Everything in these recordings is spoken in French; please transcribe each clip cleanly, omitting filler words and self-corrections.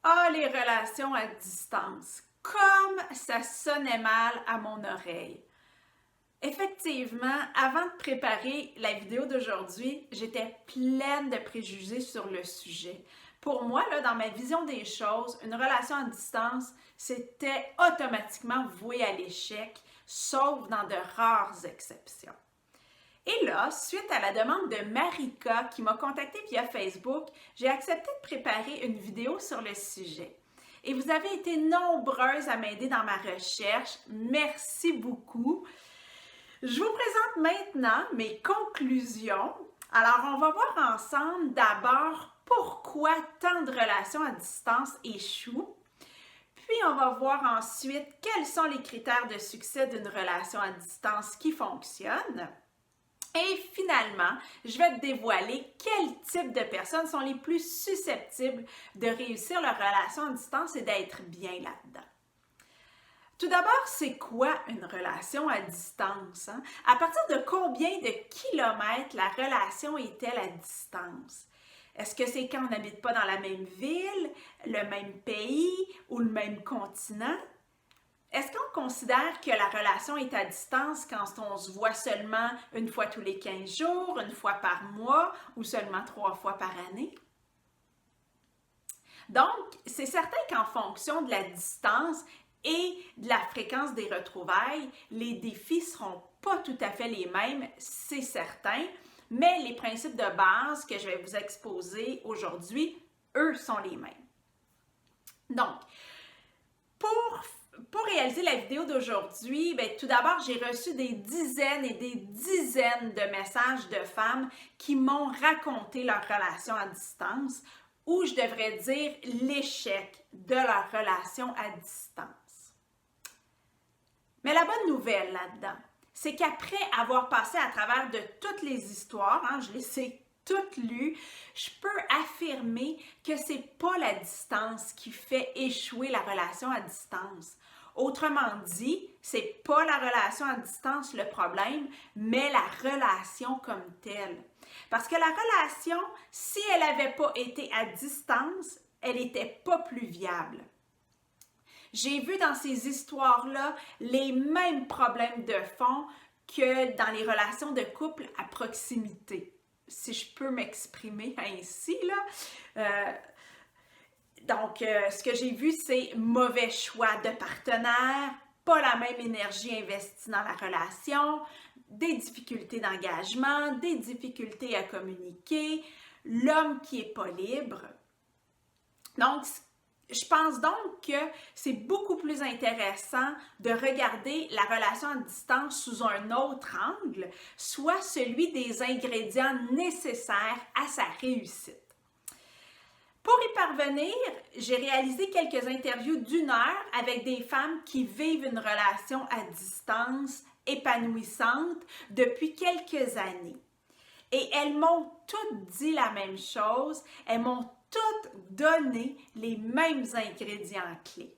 Ah, les relations à distance. Comme ça sonnait mal à mon oreille. Effectivement, avant de préparer la vidéo d'aujourd'hui, j'étais pleine de préjugés sur le sujet. Pour moi, là, dans ma vision des choses, une relation à distance, c'était automatiquement voué à l'échec, sauf dans de rares exceptions. Et là, suite à la demande de Marika qui m'a contactée via Facebook, j'ai accepté de préparer une vidéo sur le sujet. Et vous avez été nombreuses à m'aider dans ma recherche. Merci beaucoup. Je vous présente maintenant mes conclusions. Alors, on va voir ensemble d'abord pourquoi tant de relations à distance échouent. Puis, on va voir ensuite quels sont les critères de succès d'une relation à distance qui fonctionne. Et finalement, je vais te dévoiler quel type de personnes sont les plus susceptibles de réussir leur relation à distance et d'être bien là-dedans. Tout d'abord, c'est quoi une relation à distance? À partir de combien de kilomètres la relation est-elle à distance? Est-ce que c'est quand on n'habite pas dans la même ville, le même pays ou le même continent? Est-ce qu'on considère que la relation est à distance quand on se voit seulement une fois tous les 15 jours, une fois par mois ou seulement 3 fois par année? Donc, c'est certain qu'en fonction de la distance et de la fréquence des retrouvailles, les défis ne seront pas tout à fait les mêmes, c'est certain, mais les principes de base que je vais vous exposer aujourd'hui, eux, sont les mêmes. Donc, pour réaliser la vidéo d'aujourd'hui, tout d'abord, j'ai reçu des dizaines et des dizaines de messages de femmes qui m'ont raconté leur relation à distance, ou je devrais dire l'échec de leur relation à distance. Mais la bonne nouvelle là-dedans, c'est qu'après avoir passé à travers de toutes les histoires, je les ai toutes lues, je peux affirmer que c'est pas la distance qui fait échouer la relation à distance. Autrement dit, c'est pas la relation à distance le problème, mais la relation comme telle. Parce que la relation, si elle n'avait pas été à distance, elle n'était pas plus viable. J'ai vu dans ces histoires-là les mêmes problèmes de fond que dans les relations de couple à proximité, si je peux m'exprimer ainsi, là. Ce que j'ai vu, c'est mauvais choix de partenaire, pas la même énergie investie dans la relation, des difficultés d'engagement, des difficultés à communiquer, l'homme qui n'est pas libre. Donc, je pense donc que c'est beaucoup plus intéressant de regarder la relation à distance sous un autre angle, soit celui des ingrédients nécessaires à sa réussite. Pour y parvenir, j'ai réalisé quelques interviews d'1 heure avec des femmes qui vivent une relation à distance épanouissante depuis quelques années. Et elles m'ont toutes dit la même chose, elles m'ont toutes donné les mêmes ingrédients clés.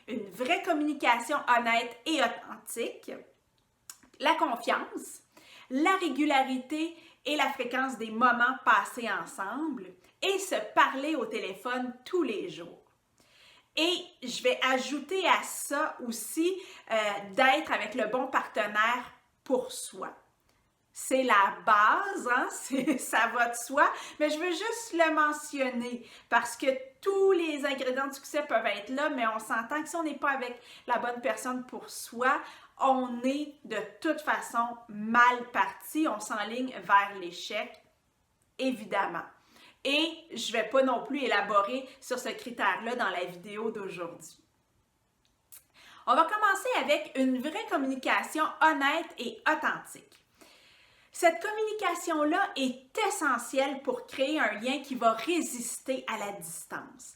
Une vraie communication honnête et authentique, la confiance, la régularité et la fréquence des moments passés ensemble et se parler au téléphone tous les jours. Et je vais ajouter à ça aussi d'être avec le bon partenaire pour soi. C'est la base, ça va de soi, mais je veux juste le mentionner parce que tous les ingrédients de succès peuvent être là, mais on s'entend que si on n'est pas avec la bonne personne pour soi, on est de toute façon mal parti, on s'enligne vers l'échec, évidemment. Et je ne vais pas non plus élaborer sur ce critère-là dans la vidéo d'aujourd'hui. On va commencer avec une vraie communication honnête et authentique. Cette communication-là est essentielle pour créer un lien qui va résister à la distance.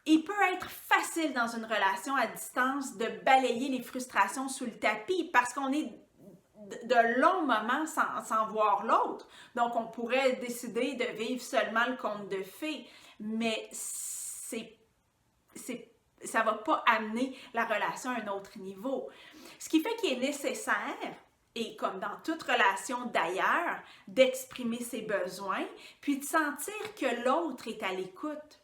Il peut être facile dans une relation à distance de balayer les frustrations sous le tapis parce qu'on est de longs moments sans voir l'autre. Donc, on pourrait décider de vivre seulement le conte de fées, mais ça ne va pas amener la relation à un autre niveau. Ce qui fait qu'il est nécessaire, et comme dans toute relation d'ailleurs, d'exprimer ses besoins, puis de sentir que l'autre est à l'écoute.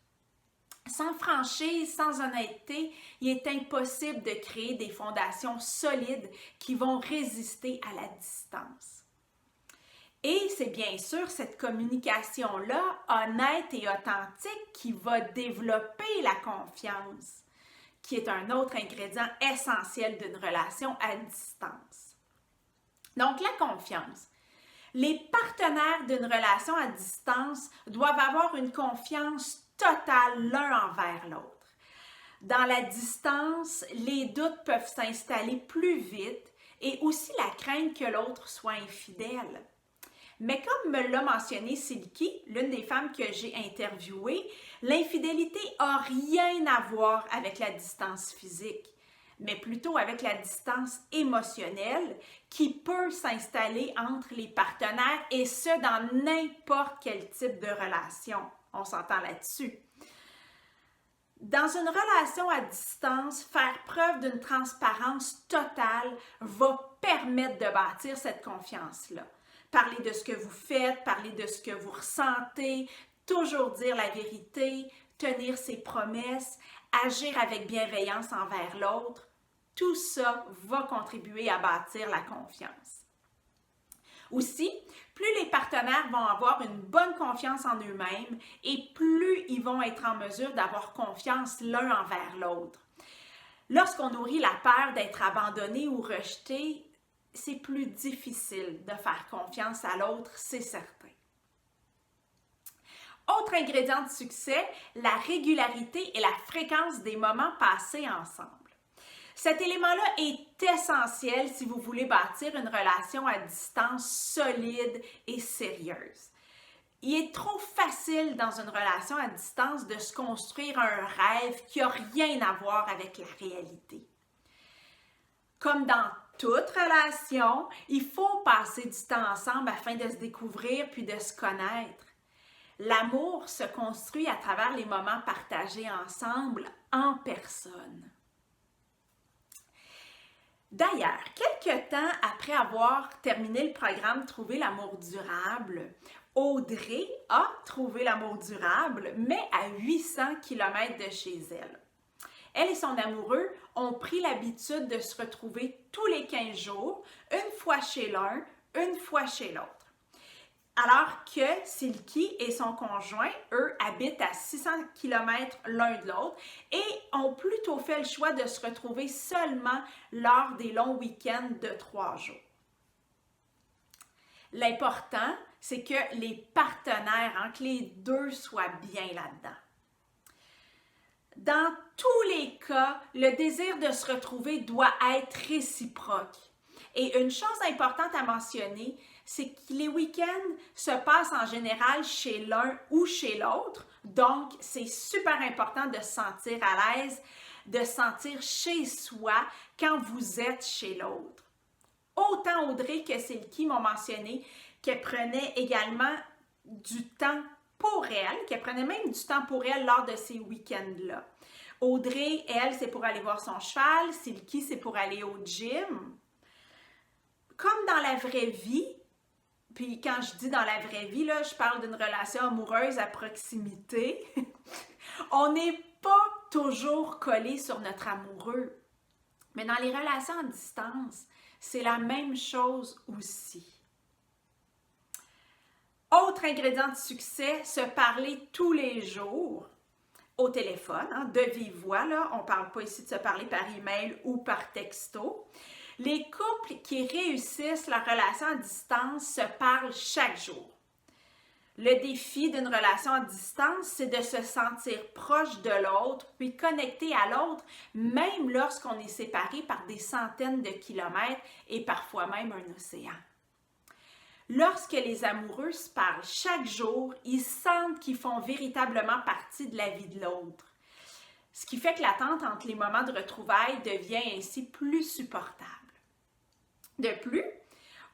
Sans franchise, sans honnêteté, il est impossible de créer des fondations solides qui vont résister à la distance. Et c'est bien sûr cette communication-là, honnête et authentique, qui va développer la confiance, qui est un autre ingrédient essentiel d'une relation à distance. Donc, la confiance. Les partenaires d'une relation à distance doivent avoir une confiance totale l'un envers l'autre. Dans la distance, les doutes peuvent s'installer plus vite et aussi la crainte que l'autre soit infidèle. Mais comme me l'a mentionné Silky, l'une des femmes que j'ai interviewées, l'infidélité n'a rien à voir avec la distance physique, mais plutôt avec la distance émotionnelle qui peut s'installer entre les partenaires et ce, dans n'importe quel type de relation. On s'entend là-dessus. Dans une relation à distance, faire preuve d'une transparence totale va permettre de bâtir cette confiance-là. Parler de ce que vous faites, parler de ce que vous ressentez, toujours dire la vérité, tenir ses promesses, agir avec bienveillance envers l'autre, tout ça va contribuer à bâtir la confiance. Aussi, plus les partenaires vont avoir une bonne confiance en eux-mêmes et plus ils vont être en mesure d'avoir confiance l'un envers l'autre. Lorsqu'on nourrit la peur d'être abandonné ou rejeté, c'est plus difficile de faire confiance à l'autre, c'est certain. Autre ingrédient de succès, la régularité et la fréquence des moments passés ensemble. Cet élément-là est essentiel si vous voulez bâtir une relation à distance solide et sérieuse. Il est trop facile dans une relation à distance de se construire un rêve qui n'a rien à voir avec la réalité. Comme dans toute relation, il faut passer du temps ensemble afin de se découvrir puis de se connaître. L'amour se construit à travers les moments partagés ensemble en personne. D'ailleurs, quelques temps après avoir terminé le programme Trouver l'amour durable, Audrey a trouvé l'amour durable, mais à 800 km de chez elle. Elle et son amoureux ont pris l'habitude de se retrouver tous les 15 jours, une fois chez l'un, une fois chez l'autre. Alors que Silky et son conjoint, eux, habitent à 600 km l'un de l'autre et ont plutôt fait le choix de se retrouver seulement lors des longs week-ends de 3 jours. L'important, c'est que les partenaires, que les deux soient bien là-dedans. Dans tous les cas, le désir de se retrouver doit être réciproque. Et une chose importante à mentionner, c'est que les week-ends se passent en général chez l'un ou chez l'autre. Donc, c'est super important de se sentir à l'aise, de se sentir chez soi quand vous êtes chez l'autre. Autant Audrey que Silky m'ont mentionné qu'elle prenait également du temps pour elle, qu'elle prenait même du temps pour elle lors de ces week-ends-là. Audrey, elle, c'est pour aller voir son cheval. Silky, c'est pour aller au gym. Comme dans la vraie vie, puis quand je dis dans la vraie vie, là, je parle d'une relation amoureuse à proximité, on n'est pas toujours collé sur notre amoureux. Mais dans les relations à distance, c'est la même chose aussi. Autre ingrédient de succès, se parler tous les jours au téléphone, de vive voix. Là. On ne parle pas ici de se parler par email ou par texto. Les couples qui réussissent leur relation à distance se parlent chaque jour. Le défi d'une relation à distance, c'est de se sentir proche de l'autre, puis connecté à l'autre, même lorsqu'on est séparé par des centaines de kilomètres et parfois même un océan. Lorsque les amoureux se parlent chaque jour, ils sentent qu'ils font véritablement partie de la vie de l'autre. Ce qui fait que l'attente entre les moments de retrouvailles devient ainsi plus supportable. De plus,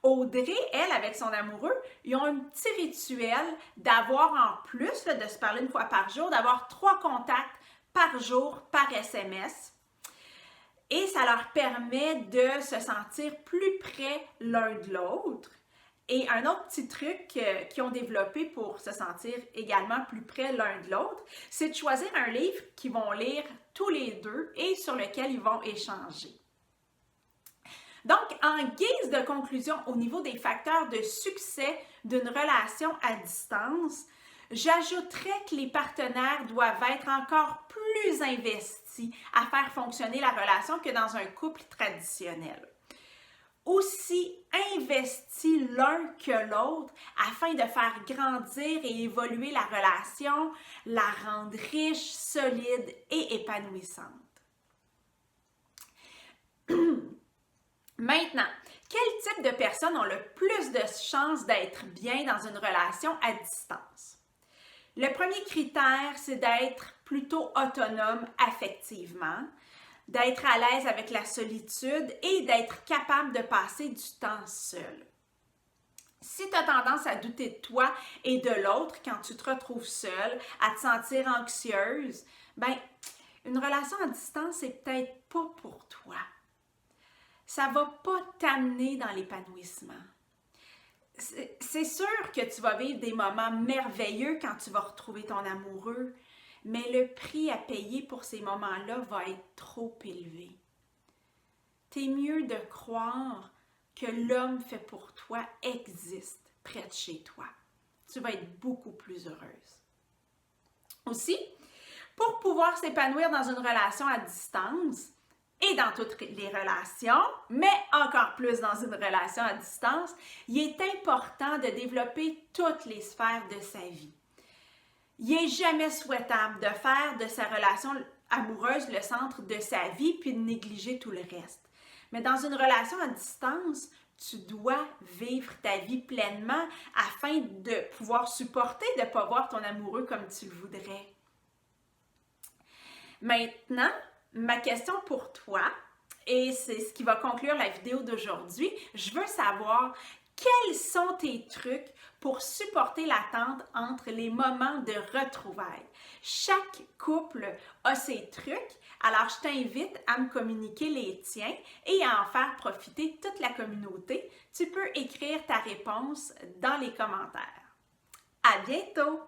Audrey, elle, avec son amoureux, ils ont un petit rituel d'avoir en plus, de se parler une fois par jour, d'avoir 3 contacts par jour par SMS. Et ça leur permet de se sentir plus près l'un de l'autre Et un autre petit truc qu'ils ont développé pour se sentir également plus près l'un de l'autre, c'est de choisir un livre qu'ils vont lire tous les deux et sur lequel ils vont échanger. Donc, en guise de conclusion au niveau des facteurs de succès d'une relation à distance, j'ajouterais que les partenaires doivent être encore plus investis à faire fonctionner la relation que dans un couple traditionnel. Aussi investis l'un que l'autre afin de faire grandir et évoluer la relation, la rendre riche, solide et épanouissante. Maintenant, quel type de personnes ont le plus de chances d'être bien dans une relation à distance? Le premier critère, c'est d'être plutôt autonome affectivement, d'être à l'aise avec la solitude et d'être capable de passer du temps seul. Si tu as tendance à douter de toi et de l'autre quand tu te retrouves seule, à te sentir anxieuse, une relation à distance, c'est peut-être pas pour toi. Ça va pas t'amener dans l'épanouissement. C'est sûr que tu vas vivre des moments merveilleux quand tu vas retrouver ton amoureux, mais le prix à payer pour ces moments-là va être trop élevé. T'es mieux de croire que l'homme fait pour toi existe près de chez toi. Tu vas être beaucoup plus heureuse. Aussi, pour pouvoir s'épanouir dans une relation à distance, et dans toutes les relations, mais encore plus dans une relation à distance, il est important de développer toutes les sphères de sa vie. Il n'est jamais souhaitable de faire de sa relation amoureuse le centre de sa vie puis de négliger tout le reste. Mais dans une relation à distance, tu dois vivre ta vie pleinement afin de pouvoir supporter de ne pas voir ton amoureux comme tu le voudrais. Maintenant, ma question pour toi, et c'est ce qui va conclure la vidéo d'aujourd'hui, je veux savoir quels sont tes trucs pour supporter l'attente entre les moments de retrouvailles. Chaque couple a ses trucs, alors je t'invite à me communiquer les tiens et à en faire profiter toute la communauté. Tu peux écrire ta réponse dans les commentaires. À bientôt!